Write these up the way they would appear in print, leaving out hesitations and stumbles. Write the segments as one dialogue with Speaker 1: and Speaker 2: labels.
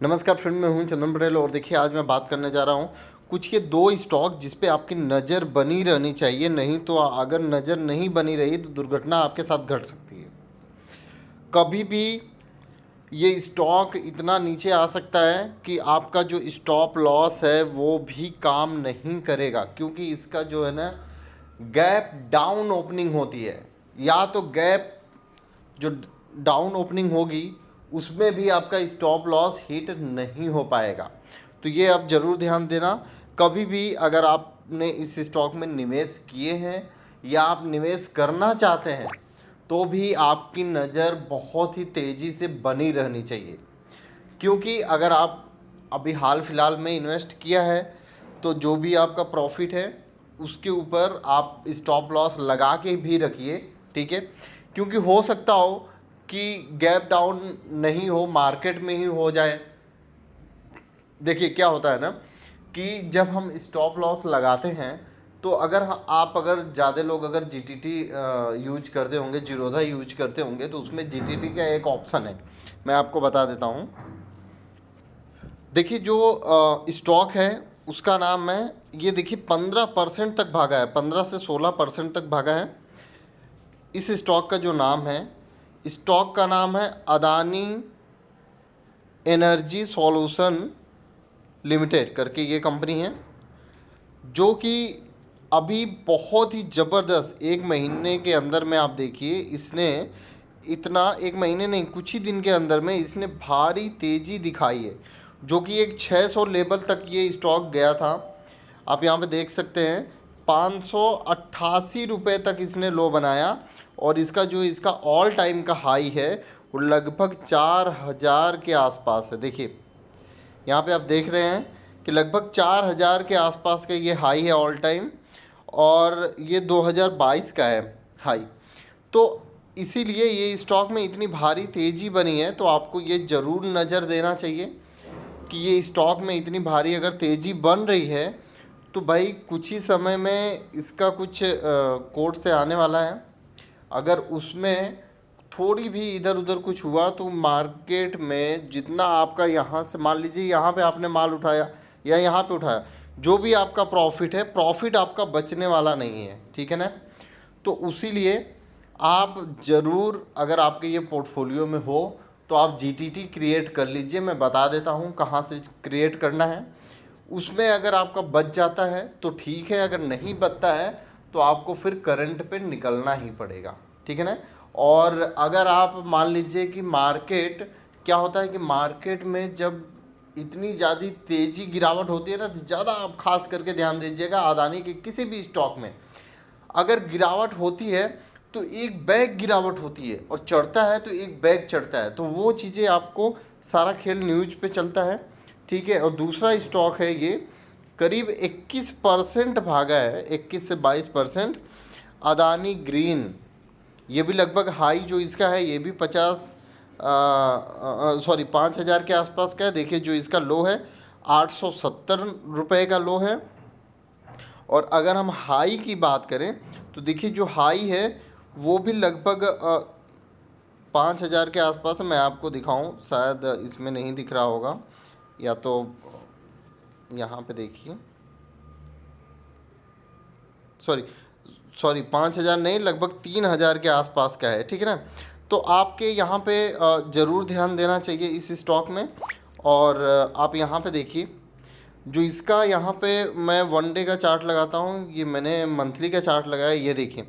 Speaker 1: नमस्कार फ्रेंड, मैं हूं चंदन पटेल और देखिए आज मैं बात करने जा रहा हूं कुछ के दो स्टॉक जिस पे आपकी नज़र बनी रहनी चाहिए। नहीं तो अगर नज़र नहीं बनी रही तो दुर्घटना आपके साथ घट सकती है। कभी भी ये स्टॉक इतना नीचे आ सकता है कि आपका जो स्टॉप लॉस है वो भी काम नहीं करेगा, क्योंकि इसका जो है ना गैप डाउन ओपनिंग होती है। या तो गैप जो डाउन ओपनिंग होगी उसमें भी आपका स्टॉप लॉस हिट नहीं हो पाएगा। तो ये आप ज़रूर ध्यान देना। कभी भी अगर आपने इस स्टॉक में निवेश किए हैं या आप निवेश करना चाहते हैं तो भी आपकी नज़र बहुत ही तेज़ी से बनी रहनी चाहिए, क्योंकि अगर आप अभी हाल फिलहाल में इन्वेस्ट किया है तो जो भी आपका प्रॉफिट है उसके ऊपर आप स्टॉप लॉस लगा के भी रखिए, ठीक है। क्योंकि हो सकता हो कि गैप डाउन नहीं हो, मार्केट में ही हो जाए। देखिए क्या होता है ना कि जब हम स्टॉप लॉस लगाते हैं तो अगर ज़्यादा लोग अगर जीटीटी यूज करते होंगे, जीरोधा यूज करते होंगे, तो उसमें जीटीटी का एक ऑप्शन है, मैं आपको बता देता हूँ। देखिए जो स्टॉक है उसका नाम है, ये देखिए 15% तक भागा है, 15 से 16% तक भागा है। इस स्टॉक का जो नाम है, स्टॉक का नाम है अदानी एनर्जी सॉल्यूशन लिमिटेड करके ये कंपनी है, जो कि अभी बहुत ही ज़बरदस्त एक महीने के अंदर में आप देखिए इसने इतना, एक महीने नहीं कुछ ही दिन के अंदर में इसने भारी तेज़ी दिखाई है, जो कि एक 600 लेवल तक ये स्टॉक गया था। आप यहाँ पे देख सकते हैं 588 रुपये तक इसने लो बनाया और इसका ऑल टाइम का हाई है वो लगभग 4000 के आसपास है। देखिए यहाँ पे आप देख रहे हैं कि लगभग 4000 के आसपास का ये हाई है ऑल टाइम, और ये 2022 का है हाई। तो इसीलिए ये स्टॉक में इतनी भारी तेज़ी बनी है, तो आपको ये ज़रूर नज़र देना चाहिए कि ये स्टॉक में इतनी भारी अगर तेज़ी बन रही है तो भाई कुछ ही समय में इसका कुछ कोर्ट से आने वाला है। अगर उसमें थोड़ी भी इधर उधर कुछ हुआ तो मार्केट में जितना आपका यहाँ से, मान लीजिए यहाँ पे आपने माल उठाया या यहाँ पे उठाया, जो भी आपका प्रॉफिट है, प्रॉफिट आपका बचने वाला नहीं है, ठीक है ना। तो उसी लिए आप ज़रूर, अगर आपके ये पोर्टफोलियो में हो तो आप जीटीटी क्रिएट कर लीजिए। मैं बता देता हूँ कहाँ से क्रिएट करना है। उसमें अगर आपका बच जाता है तो ठीक है, अगर नहीं बचता है तो आपको फिर करंट पे निकलना ही पड़ेगा, ठीक है ना। और अगर आप मान लीजिए कि मार्केट, क्या होता है कि मार्केट में जब इतनी ज़्यादा तेज़ी गिरावट होती है ना, तो ज़्यादा आप खास करके ध्यान दीजिएगा, अदानी के किसी भी स्टॉक में अगर गिरावट होती है तो एक बैग गिरावट होती है, और चढ़ता है तो एक बैग चढ़ता है। तो वो चीज़ें आपको, सारा खेल न्यूज पे चलता है, ठीक है। और दूसरा स्टॉक है ये, करीब 21% भागा है, 21 से 22%, अदानी ग्रीन। ये भी लगभग हाई जो इसका है ये भी 5,000 के आसपास का है। देखिए जो इसका लो है 870 रुपये का लो है। और अगर हम हाई की बात करें तो देखिए जो हाई है वो भी लगभग 5,000 के आसपास है। मैं आपको दिखाऊं, शायद इसमें नहीं दिख रहा होगा, या तो यहाँ पे देखिए, सॉरी सॉरी 5,000 नहीं, लगभग 3,000 के आसपास का है, ठीक है ना। तो आपके यहाँ पे ज़रूर ध्यान देना चाहिए इस स्टॉक में। और आप यहाँ पे देखिए जो इसका, यहाँ पे मैं वन डे का चार्ट लगाता हूँ, ये मैंने मंथली का चार्ट लगाया। ये देखिए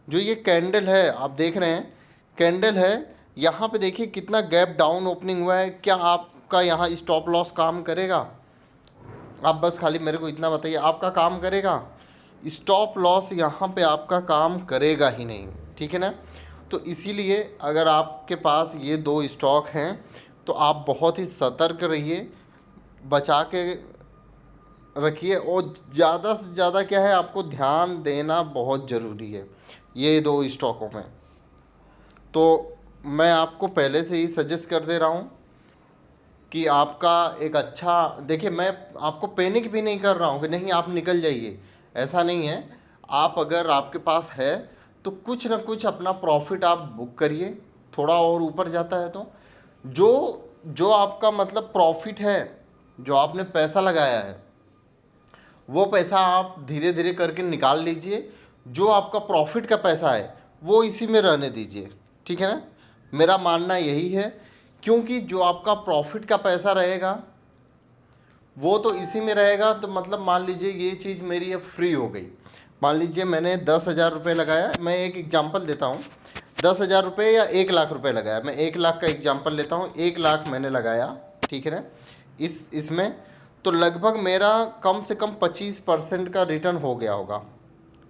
Speaker 1: जो ये कैंडल है आप देख रहे हैं, कैंडल है, यहाँ पे देखिए कितना गैप डाउन ओपनिंग हुआ है। क्या आपका यहाँ स्टॉप लॉस काम करेगा? आप बस खाली मेरे को इतना बताइए, आपका काम करेगा? स्टॉप लॉस यहाँ पे आपका काम करेगा ही नहीं, ठीक है ना। तो इसीलिए अगर आपके पास ये दो स्टॉक हैं तो आप बहुत ही सतर्क रहिए, बचा के रखिए, और ज़्यादा से ज़्यादा क्या है, आपको ध्यान देना बहुत ज़रूरी है ये दो स्टॉकों में। तो मैं आपको पहले से ही सजेस्ट कर दे रहा हूँ कि आपका एक अच्छा, देखिए मैं आपको पैनिक भी नहीं कर रहा हूँ कि नहीं आप निकल जाइए, ऐसा नहीं है। आप अगर आपके पास है तो कुछ ना कुछ अपना प्रॉफिट आप बुक करिए, थोड़ा और ऊपर जाता है तो जो जो आपका मतलब प्रॉफिट है, जो आपने पैसा लगाया है, वो पैसा आप धीरे धीरे करके निकाल लीजिए। जो आपका प्रॉफिट का पैसा है वो इसी में रहने दीजिए, ठीक है ना। मेरा मानना यही है, क्योंकि जो आपका प्रॉफिट का पैसा रहेगा वो तो इसी में रहेगा। तो मतलब मान लीजिए ये चीज़ मेरी अब फ्री हो गई। मान लीजिए मैंने 10,000 रुपये लगाया, मैं एक एग्जांपल देता हूँ। 10,000 रुपये या 1 लाख रुपये लगाया, मैं 1 लाख का एग्जांपल लेता हूँ। 1 लाख मैंने लगाया, ठीक है ना, इसमें तो लगभग मेरा कम से कम 25% का रिटर्न हो गया होगा,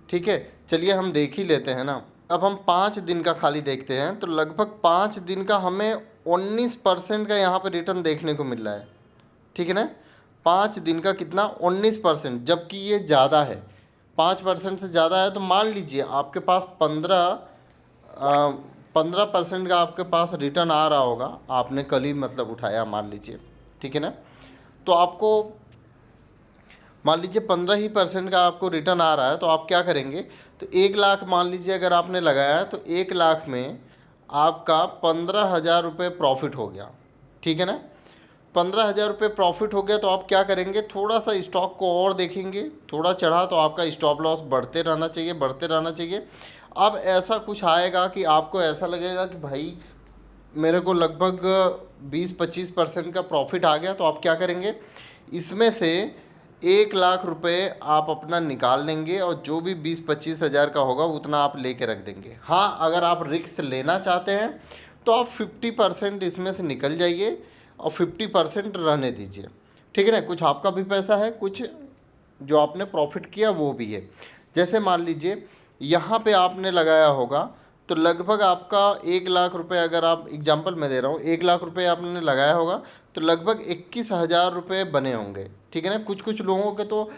Speaker 1: ठीक है। चलिए हम देख ही लेते हैं ना। अब हम 5 दिन का खाली देखते हैं, तो लगभग 5 दिन का हमें 19% का यहाँ पर रिटर्न देखने को मिल रहा है, ठीक है ना। 5 दिन का कितना, 19%, जबकि ये ज़्यादा है, 5% से ज़्यादा है। तो मान लीजिए आपके पास 15% का आपके पास रिटर्न आ रहा होगा, आपने कल ही मतलब उठाया मान लीजिए, ठीक है ना। तो आपको मान लीजिए 15% का आपको रिटर्न आ रहा है, तो आप क्या करेंगे, तो 1 लाख मान लीजिए अगर आपने लगाया है, तो 1 लाख में आपका 15,000 रुपये प्रॉफिट हो गया, ठीक है ना। 15,000 रुपये प्रॉफिट हो गया, तो आप क्या करेंगे, थोड़ा सा स्टॉक को और देखेंगे, थोड़ा चढ़ा तो आपका स्टॉप लॉस बढ़ते रहना चाहिए, बढ़ते रहना चाहिए। अब ऐसा कुछ आएगा कि आपको ऐसा लगेगा कि भाई मेरे को लगभग 20-25% का प्रॉफिट आ गया, तो आप क्या करेंगे, इसमें से 1 लाख रुपए आप अपना निकाल लेंगे और जो भी 20-25 हज़ार का होगा उतना आप लेके रख देंगे। हाँ, अगर आप रिस्क लेना चाहते हैं तो आप 50% इसमें से निकल जाइए और 50% रहने दीजिए, ठीक है ना। कुछ आपका भी पैसा है, कुछ जो आपने प्रॉफिट किया वो भी है। जैसे मान लीजिए यहाँ पे आपने लगाया होगा, तो लगभग आपका 1 लाख रुपए, अगर आप एग्जांपल मैं दे रहा हूँ, 1 लाख रुपए आपने लगाया होगा, तो लगभग 21,000 रुपये बने होंगे, ठीक है ना। कुछ कुछ लोगों के तो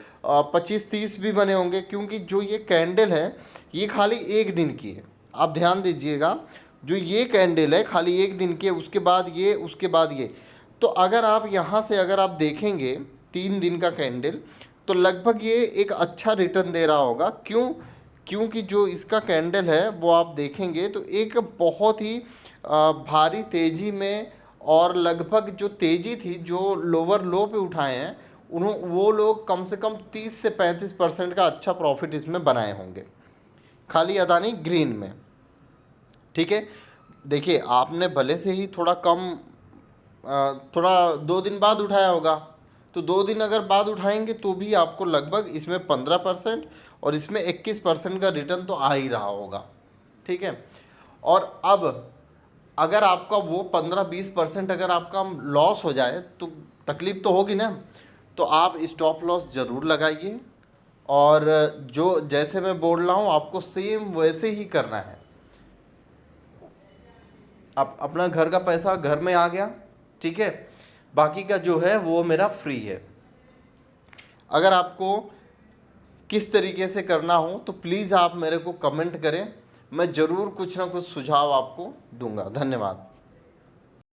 Speaker 1: 25-30 भी बने होंगे, क्योंकि जो ये कैंडल है ये खाली एक दिन की है। आप ध्यान दीजिएगा, जो ये कैंडल है खाली एक दिन की है, उसके बाद ये, उसके बाद ये। तो अगर आप यहाँ से अगर आप देखेंगे 3 दिन का कैंडल, तो लगभग ये एक अच्छा रिटर्न दे रहा होगा। क्यों, क्योंकि जो इसका कैंडल है वो आप देखेंगे तो एक बहुत ही भारी तेज़ी में, और लगभग जो तेज़ी थी जो लोअर लो पे उठाए हैं वो लोग कम से कम 30 से 35% का अच्छा प्रॉफिट इसमें बनाए होंगे, खाली अदानी ग्रीन में, ठीक है। देखिए आपने भले से ही थोड़ा कम, थोड़ा 2 दिन बाद उठाया होगा, तो 2 दिन अगर बाद उठाएंगे तो भी आपको लगभग इसमें 15% और इसमें 21% का रिटर्न तो आ ही रहा होगा, ठीक है। और अब अगर आपका वो 15-20% अगर आपका लॉस हो जाए तो तकलीफ तो होगी ना। तो आप स्टॉप लॉस ज़रूर लगाइए, और जो जैसे मैं बोल रहा हूँ आपको सेम वैसे ही करना है। अब अपना घर का पैसा घर में आ गया, ठीक है, बाकी का जो है वो मेरा फ्री है। अगर आपको किस तरीके से करना हो तो प्लीज़ आप मेरे को कमेंट करें, मैं ज़रूर कुछ ना कुछ सुझाव आपको दूंगा। धन्यवाद।